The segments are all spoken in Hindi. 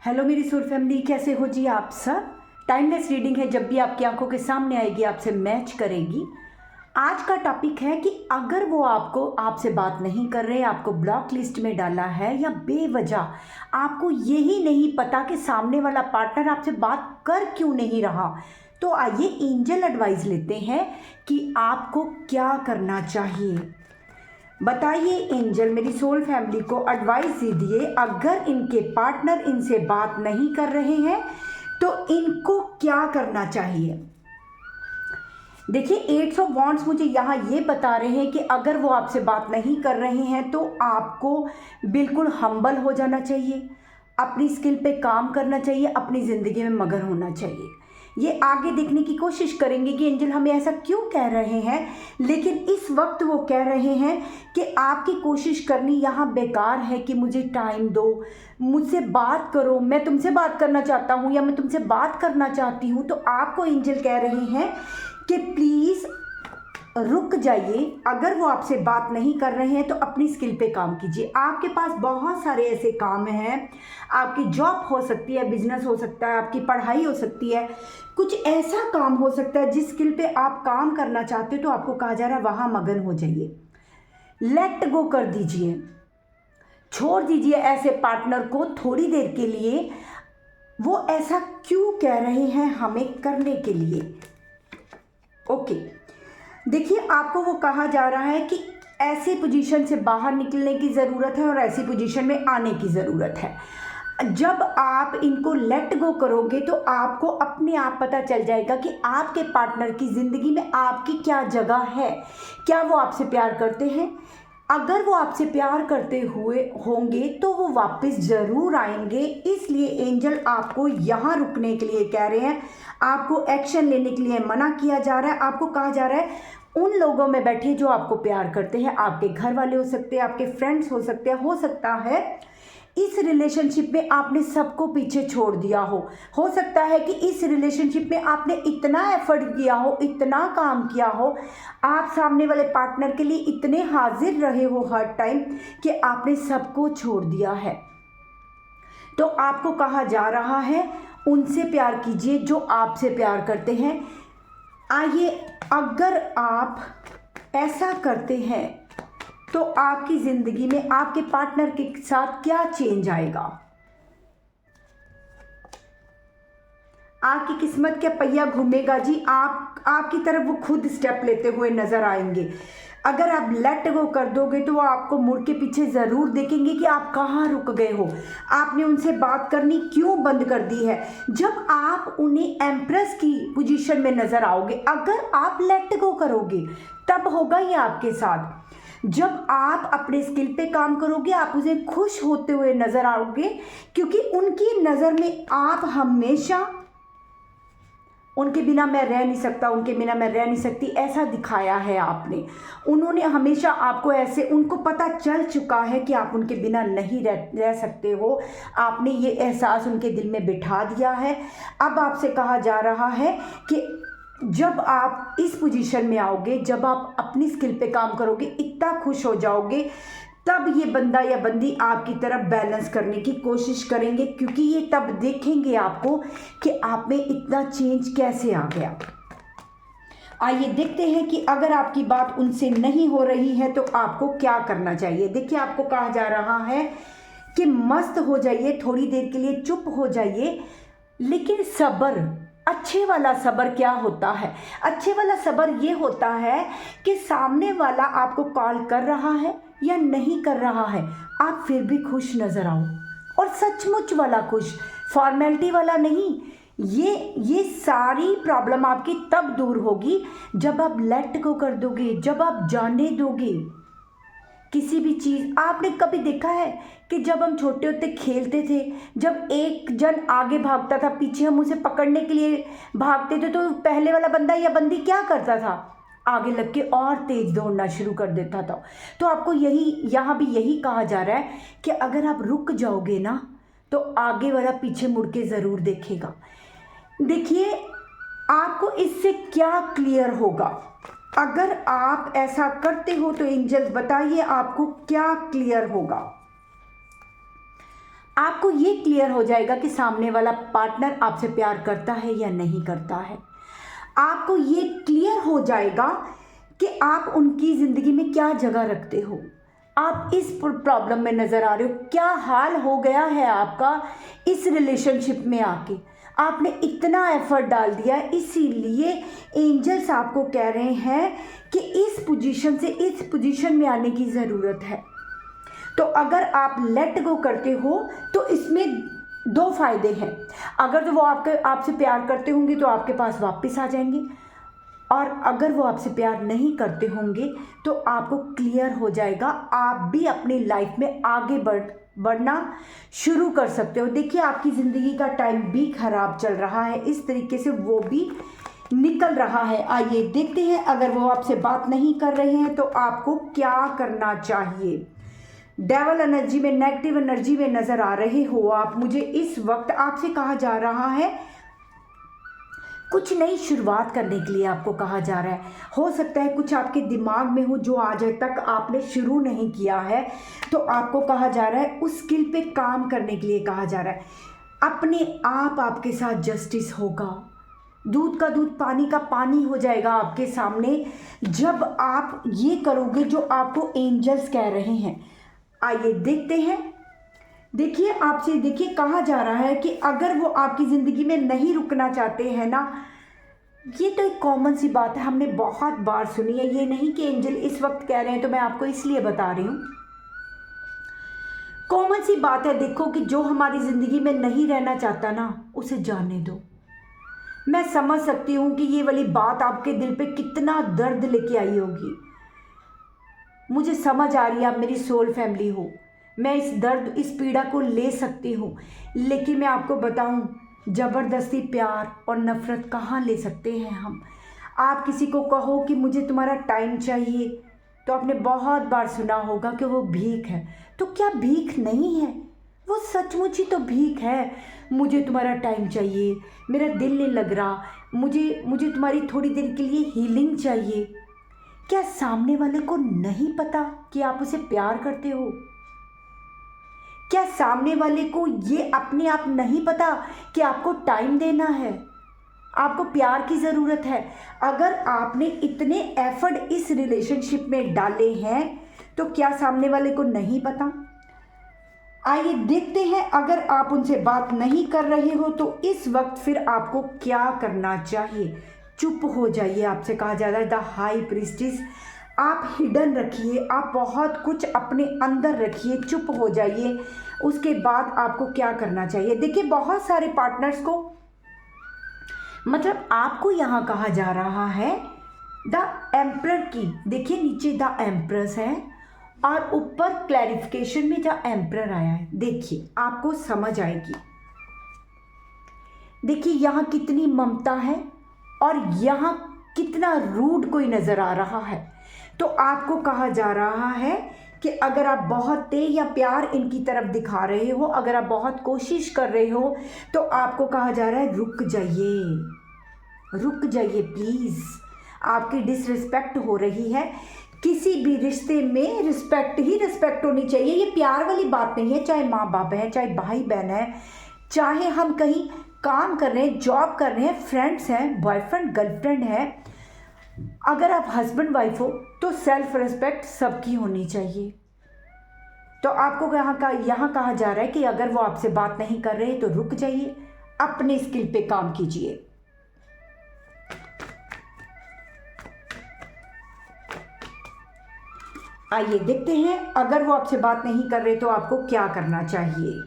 हेलो मेरी सोल फैमिली, कैसे हो जी आप सब। टाइमलेस रीडिंग है, जब भी आपकी आंखों के सामने आएगी आपसे मैच करेगी। आज का टॉपिक है कि अगर वो आपसे बात नहीं कर रहे, आपको ब्लॉक लिस्ट में डाला है या बेवजह आपको यही नहीं पता कि सामने वाला पार्टनर आपसे बात कर क्यों नहीं रहा, तो आइए एंजल एडवाइस लेते हैं कि आपको क्या करना चाहिए। बताइए एंजल, मेरी सोल फैमिली को एडवाइस दीजिए। अगर इनके पार्टनर इनसे बात नहीं कर रहे हैं तो इनको क्या करना चाहिए। देखिए, एट्स ऑफ वॉन्ड्स मुझे यहाँ ये बता रहे हैं कि अगर वो आपसे बात नहीं कर रहे हैं तो आपको बिल्कुल हम्बल हो जाना चाहिए, अपनी स्किल पे काम करना चाहिए, अपनी ज़िंदगी में मगन होना चाहिए। ये आगे देखने की कोशिश करेंगे कि एंजल हमें ऐसा क्यों कह रहे हैं, लेकिन इस वक्त वो कह रहे हैं कि आपकी कोशिश करनी यहाँ बेकार है कि मुझे टाइम दो, मुझसे बात करो, मैं तुमसे बात करना चाहता हूँ या मैं तुमसे बात करना चाहती हूँ। तो आपको एंजल कह रहे हैं कि प्लीज़ रुक जाइए। अगर वो आपसे बात नहीं कर रहे हैं तो अपनी स्किल पे काम कीजिए। आपके पास बहुत सारे ऐसे काम हैं, आपकी जॉब हो सकती है, बिजनेस हो सकता है, आपकी पढ़ाई हो सकती है, कुछ ऐसा काम हो सकता है जिस स्किल पे आप काम करना चाहते हो। तो आपको कहा जा रहा है वहाँ मगन हो जाइए, लेट गो कर दीजिए, छोड़ दीजिए ऐसे पार्टनर को थोड़ी देर के लिए। वो ऐसा क्यों कह रहे हैं हमें करने के लिए। ओके, देखिए, आपको वो कहा जा रहा है कि ऐसी पोजीशन से बाहर निकलने की ज़रूरत है और ऐसी पोजीशन में आने की ज़रूरत है। जब आप इनको लेट गो करोगे तो आपको अपने आप पता चल जाएगा कि आपके पार्टनर की ज़िंदगी में आपकी क्या जगह है, क्या वो आपसे प्यार करते हैं। अगर वो आपसे प्यार करते हुए होंगे तो वो वापस ज़रूर आएंगे। इसलिए एंजल आपको यहाँ रुकने के लिए कह रहे हैं, आपको एक्शन लेने के लिए मना किया जा रहा है। आपको कहा जा रहा है उन लोगों में बैठिए जो आपको प्यार करते हैं, आपके घर वाले हो सकते हैं, आपके फ्रेंड्स हो सकते हैं। हो सकता है इस रिलेशनशिप में आपने सबको पीछे छोड़ दिया हो सकता है कि इस रिलेशनशिप में आपने इतना एफर्ट किया हो, इतना काम किया हो, आप सामने वाले पार्टनर के लिए इतने हाजिर रहे हो हर टाइम कि आपने सबको छोड़ दिया है। तो आपको कहा जा रहा है उनसे प्यार कीजिए जो आपसे प्यार करते हैं। आइए, अगर आप ऐसा करते हैं तो आपकी ज़िंदगी में आपके पार्टनर के साथ क्या चेंज आएगा। आपकी किस्मत का पहिया घूमेगा जी, आपकी तरफ वो खुद स्टेप लेते हुए नजर आएंगे। अगर आप लेट गो कर दोगे तो वो आपको मुड़ के पीछे ज़रूर देखेंगे कि आप कहाँ रुक गए हो, आपने उनसे बात करनी क्यों बंद कर दी है। जब आप उन्हें एम्प्रेस की पोजीशन में नज़र आओगे, अगर आप लेट गो करोगे तब होगा ये आपके साथ। जब आप अपने स्किल पे काम करोगे आप उसे खुश होते हुए नजर आओगे, क्योंकि उनकी नज़र में आप हमेशा उनके बिना मैं रह नहीं सकता, उनके बिना मैं रह नहीं सकती ऐसा दिखाया है आपने। उन्होंने हमेशा आपको ऐसे, उनको पता चल चुका है कि आप उनके बिना नहीं रह सकते हो। आपने ये एहसास उनके दिल में बिठा दिया है। अब आपसे कहा जा रहा है कि जब आप इस पोजीशन में आओगे, जब आप अपनी स्किल पे काम करोगे, इतना खुश हो जाओगे, तब ये बंदा या बंदी आपकी तरफ बैलेंस करने की कोशिश करेंगे, क्योंकि ये तब देखेंगे आपको कि आप में इतना चेंज कैसे आ गया। आइए देखते हैं कि अगर आपकी बात उनसे नहीं हो रही है तो आपको क्या करना चाहिए। देखिए, आपको कहा जा रहा है कि मस्त हो जाइए, थोड़ी देर के लिए चुप हो जाइए, लेकिन सब्र, अच्छे वाला सब्र क्या होता है। अच्छे वाला सब्र ये होता है कि सामने वाला आपको कॉल कर रहा है या नहीं कर रहा है, आप फिर भी खुश नजर आओ, और सचमुच वाला खुश, फॉर्मेलिटी वाला नहीं। ये सारी प्रॉब्लम आपकी तब दूर होगी जब आप लेट गो कर दोगे, जब आप जाने दोगे। किसी भी चीज़, आपने कभी देखा है कि जब हम छोटे होते खेलते थे, जब एक जन आगे भागता था, पीछे हम उसे पकड़ने के लिए भागते थे, तो पहले वाला बंदा या बंदी क्या करता था, आगे लग के और तेज दौड़ना शुरू कर देता था। तो आपको यहाँ भी यही कहा जा रहा है कि अगर आप रुक जाओगे ना तो आगे वाला पीछे मुड़ के ज़रूर देखेगा। देखिए, आपको इससे क्या क्लियर होगा। अगर आप ऐसा करते हो तो एंजल्स बताइए आपको क्या क्लियर होगा। आपको ये क्लियर हो जाएगा कि सामने वाला पार्टनर आपसे प्यार करता है या नहीं करता है। आपको ये क्लियर हो जाएगा कि आप उनकी ज़िंदगी में क्या जगह रखते हो। आप इस प्रॉब्लम में नज़र आ रहे हो, क्या हाल हो गया है आपका इस रिलेशनशिप में आके। आपने इतना एफर्ट डाल दिया है, इसीलिए एंजल्स आपको कह रहे हैं कि इस पोजीशन से इस पोजीशन में आने की ज़रूरत है। तो अगर आप लेट गो करते हो तो इसमें दो फायदे हैं। अगर तो वो आपसे प्यार करते होंगे तो आपके पास वापस आ जाएंगे, और अगर वो आपसे प्यार नहीं करते होंगे तो आपको क्लियर हो जाएगा, आप भी अपनी लाइफ में आगे बढ़ना शुरू कर सकते हो। देखिए आपकी ज़िंदगी का टाइम भी खराब चल रहा है, इस तरीके से वो भी निकल रहा है। आइए देखते हैं, अगर वो आपसे बात नहीं कर रहे हैं तो आपको क्या करना चाहिए। डेवल एनर्जी में, नेगेटिव एनर्जी में नज़र आ रहे हो आप मुझे इस वक्त। आपसे कहा जा रहा है कुछ नई शुरुआत करने के लिए आपको कहा जा रहा है। हो सकता है कुछ आपके दिमाग में हो जो आज तक आपने शुरू नहीं किया है, तो आपको कहा जा रहा है उस स्किल पे काम करने के लिए कहा जा रहा है। अपने आप आपके साथ जस्टिस होगा, दूध का दूध पानी का पानी हो जाएगा आपके सामने जब आप ये करोगे जो आपको एंजल्स कह रहे हैं। आइए देखते हैं। देखिए आपसे देखिए कहा जा रहा है कि अगर वो आपकी ज़िंदगी में नहीं रुकना चाहते हैं ना, ये तो एक कॉमन सी बात है, हमने बहुत बार सुनी है। ये नहीं कि एंजल इस वक्त कह रहे हैं तो मैं आपको इसलिए बता रही हूँ, कॉमन सी बात है। देखो कि जो हमारी ज़िंदगी में नहीं रहना चाहता ना, उसे जाने दो। मैं समझ सकती हूँ कि ये वाली बात आपके दिल पे कितना दर्द लेके आई होगी। मुझे समझ आ रही है, आप मेरी सोल फैमिली हो, मैं इस दर्द इस पीड़ा को ले सकती हूँ। लेकिन मैं आपको बताऊँ, ज़बरदस्ती प्यार और नफ़रत कहाँ ले सकते हैं हम। आप किसी को कहो कि मुझे तुम्हारा टाइम चाहिए, तो आपने बहुत बार सुना होगा कि वो भीख है। तो क्या भीख नहीं है, वो सचमुच ही तो भीख है। मुझे तुम्हारा टाइम चाहिए, मेरा दिल नहीं लग रहा, मुझे तुम्हारी थोड़ी देर के लिए हीलिंग चाहिए। क्या सामने वाले को नहीं पता कि आप उसे प्यार करते हो? क्या सामने वाले को ये अपने आप नहीं पता कि आपको टाइम देना है, आपको प्यार की ज़रूरत है? अगर आपने इतने एफर्ट इस रिलेशनशिप में डाले हैं तो क्या सामने वाले को नहीं पता? आइए देखते हैं, अगर आप उनसे बात नहीं कर रहे हो तो इस वक्त फिर आपको क्या करना चाहिए। चुप हो जाइए, आपसे कहा जा रहा है द हाई प्रीस्टिस। आप हिडन रखिए, आप बहुत कुछ अपने अंदर रखिए, चुप हो जाइए। उसके बाद आपको क्या करना चाहिए। देखिए बहुत सारे पार्टनर्स को, मतलब आपको यहाँ कहा जा रहा है द एम्परर की। देखिए नीचे द एम्परस है और ऊपर क्लैरिफिकेशन में द एम्परर आया है। देखिए आपको समझ आएगी। देखिए यहाँ कितनी ममता है और यहाँ कितना रूड कोई नज़र आ रहा है। तो आपको कहा जा रहा है कि अगर आप बहुत तेज या प्यार इनकी तरफ दिखा रहे हो, अगर आप बहुत कोशिश कर रहे हो, तो आपको कहा जा रहा है रुक जाइए, रुक जाइए प्लीज़। आपकी डिसरिस्पेक्ट हो रही है। किसी भी रिश्ते में रिस्पेक्ट ही रिस्पेक्ट होनी चाहिए। ये प्यार वाली बात नहीं है, चाहे माँ बाप है, चाहे भाई बहन है, चाहे हम कहीं काम कर रहे हैं, जॉब कर रहे हैं, फ्रेंड्स हैं, बॉयफ्रेंड गर्लफ्रेंड है। अगर आप हस्बैंड वाइफ हो तो सेल्फ रिस्पेक्ट सबकी होनी चाहिए। तो आपको यहाँ कहा जा रहा है कि अगर वो आपसे बात नहीं कर रहे तो रुक जाइए, अपने स्किल पे काम कीजिए। आइए देखते हैं, अगर वो आपसे बात नहीं कर रहे तो आपको क्या करना चाहिए।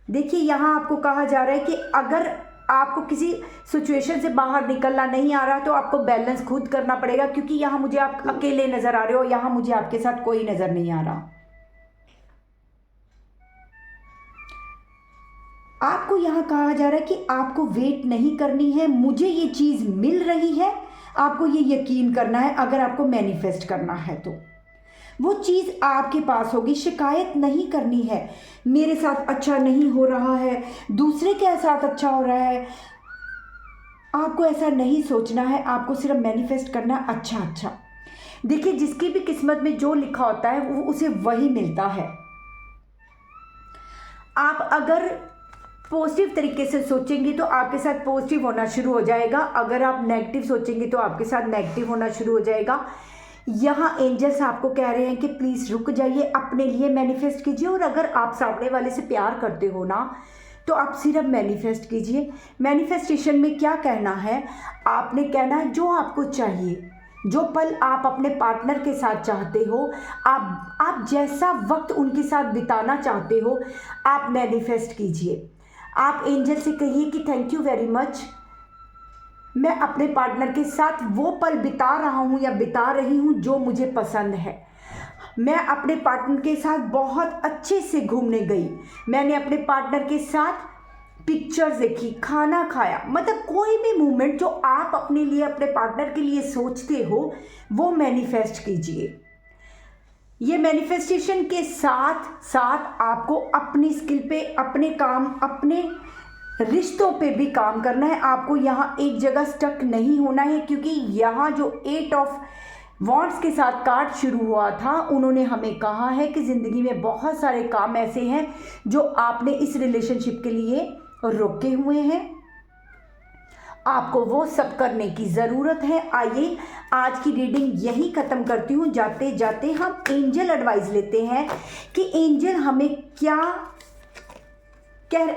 देखिए यहाँ आपको कहा जा रहा है कि अगर आपको किसी सिचुएशन से बाहर निकलना नहीं आ रहा तो आपको बैलेंस खुद करना पड़ेगा, क्योंकि यहाँ मुझे आप अकेले नज़र आ रहे हो, यहाँ मुझे आपके साथ कोई नज़र नहीं आ रहा। आपको यहाँ कहा जा रहा है कि आपको वेट नहीं करनी है, मुझे ये चीज़ मिल रही है। आपको ये यकीन करना है, अगर आपको मैनिफेस्ट करना है तो वो चीज़ आपके पास होगी। शिकायत नहीं करनी है, मेरे साथ अच्छा नहीं हो रहा है, दूसरे के साथ अच्छा हो रहा है। आपको ऐसा नहीं सोचना है, आपको सिर्फ मैनिफेस्ट करना है अच्छा अच्छा। देखिए जिसकी भी किस्मत में जो लिखा होता है वो उसे वही मिलता है। आप अगर पॉजिटिव तरीके से सोचेंगे तो आपके साथ पॉजिटिव होना शुरू हो जाएगा, अगर आप नेगेटिव सोचेंगे तो आपके साथ नेगेटिव होना शुरू हो जाएगा। यहाँ एंजल्स आपको कह रहे हैं कि प्लीज़ रुक जाइए, अपने लिए मैनिफेस्ट कीजिए। और अगर आप सामने वाले से प्यार करते हो ना तो आप सिर्फ मैनिफेस्ट कीजिए। मैनिफेस्टेशन में क्या कहना है, आपने कहना है जो आपको चाहिए, जो पल आप अपने पार्टनर के साथ चाहते हो, आप जैसा वक्त उनके साथ बिताना चाहते हो, आप मैनिफेस्ट कीजिए। आप एंजल से कहिए कि थैंक यू वेरी मच, मैं अपने पार्टनर के साथ वो पल बिता रहा हूँ या बिता रही हूँ जो मुझे पसंद है। मैं अपने पार्टनर के साथ बहुत अच्छे से घूमने गई, मैंने अपने पार्टनर के साथ पिक्चर्स देखी, खाना खाया, मतलब कोई भी मूवमेंट जो आप अपने लिए, अपने पार्टनर के लिए सोचते हो वो मैनिफेस्ट कीजिए। ये मैनिफेस्टेशन के साथ साथ आपको अपनी स्किल पे, अपने काम, अपने रिश्तों पे भी काम करना है। आपको यहाँ एक जगह स्टक नहीं होना है, क्योंकि यहाँ जो 8 ऑफ वॉन्ड्स के साथ कार्ड शुरू हुआ था, उन्होंने हमें कहा है कि ज़िंदगी में बहुत सारे काम ऐसे हैं जो आपने इस रिलेशनशिप के लिए रोके हुए हैं, आपको वो सब करने की ज़रूरत है। आइए आज की रीडिंग यही ख़त्म करती हूँ। जाते जाते हम एंजल एडवाइस लेते हैं कि एंजल हमें क्या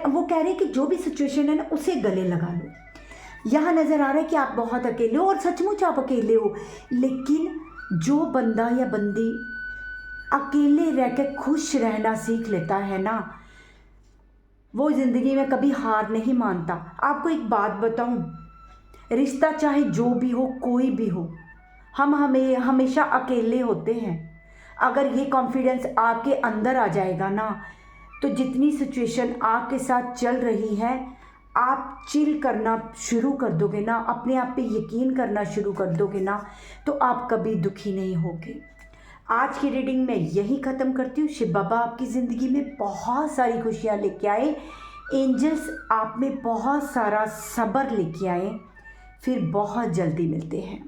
वो कह रहे हैं कि जो भी सिचुएशन है ना उसे गले लगा लो। यहाँ नज़र आ रहा है कि आप बहुत अकेले हो, और सचमुच आप अकेले हो, लेकिन जो बंदा या बंदी अकेले रह के खुश रहना सीख लेता है ना, वो ज़िंदगी में कभी हार नहीं मानता। आपको एक बात बताऊं, रिश्ता चाहे जो भी हो, कोई भी हो, हम हमेशा अकेले होते हैं। अगर ये कॉन्फिडेंस आपके अंदर आ जाएगा ना, तो जितनी सिचुएशन आपके साथ चल रही है, आप चिल करना शुरू कर दोगे ना, अपने आप पे यकीन करना शुरू कर दोगे ना, तो आप कभी दुखी नहीं होगे। आज की रीडिंग में यही ख़त्म करती हूँ। शिव बाबा आपकी ज़िंदगी में बहुत सारी खुशियाँ लेके आए, एंजल्स आप में बहुत सारा सब्र लेके आए। फिर बहुत जल्दी मिलते हैं।